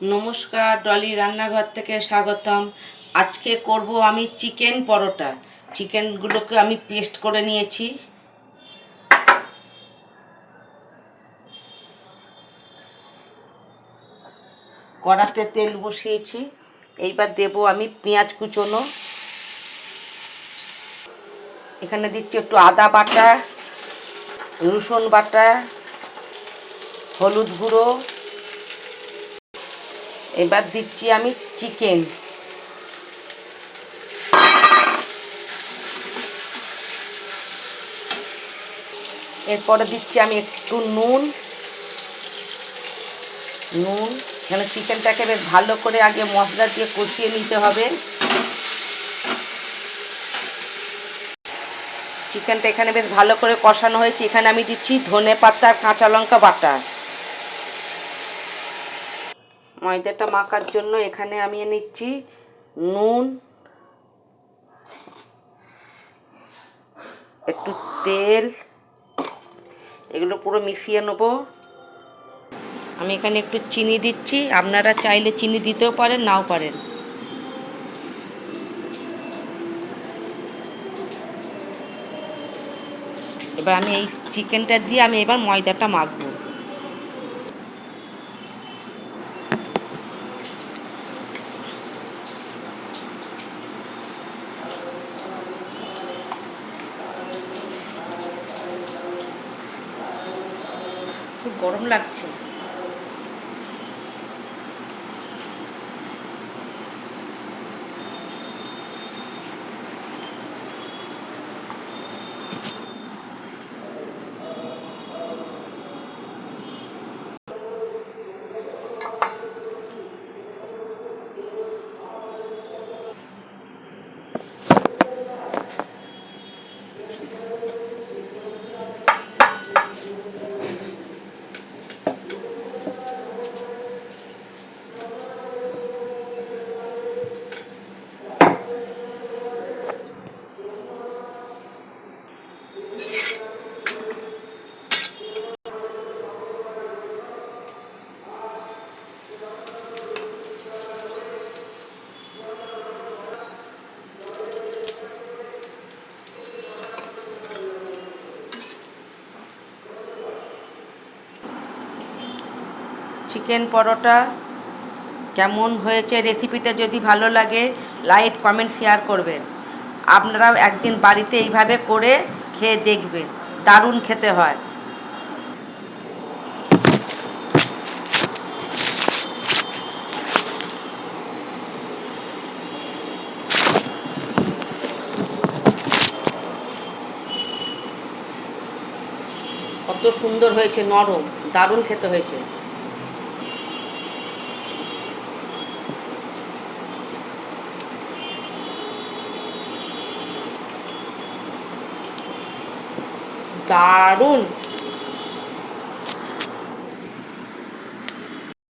নমস্কার, ডলি রান্নাঘর থেকে স্বাগতম। আজকে করব আমি চিকেন পরোটা। চিকেনগুলোকে আমি পেস্ট করে নিয়েছি। কড়াতে তেল বসিয়েছি। এইবার দেব আমি পেঁয়াজ কুচোনো। এখানে দিচ্ছি একটু আদা বাটা, রসুন বাটা, হলুদ গুঁড়ো। এবার দিচ্ছি আমি চিকেন। এরপরে দিচ্ছি আমি একটু নুন। এখানে চিকেনটাকে বেশ ভালো করে আগে মশলা দিয়ে কষিয়ে নিতে হবে। চিকেনটা এখানে বেশ ভালো করে কষানো হয়েছে। এখানে আমি দিচ্ছি ধনেপাতা, কাঁচা লঙ্কা বাটা। ময়দাটা মাখার জন্য এখানে আমি নিচ্ছি নুন, একটু তেল, এগুলো পুরো মিশিয়ে নেব। আমি এখানে একটু চিনি দিচ্ছি, আপনারা চাইলে চিনি দিতেও পারেন, নাও পারেন। এবার আমি এই চিকেনটা দিয়ে আমি এবার ময়দাটা মাখবো। খুব গরম লাগছে। চিকেন পরোটা কেমন হয়েছে, রেসিপিটা যদি ভালো লাগে লাইক, কমেন্ট, শেয়ার করবেন। আপনারাও একদিন বাড়িতে এইভাবে করে খেয়ে দেখবেন, দারুণ খেতে হয়। কত সুন্দর হয়েছে, নরম, দারুণ খেতে হয়েছে। দারুণ।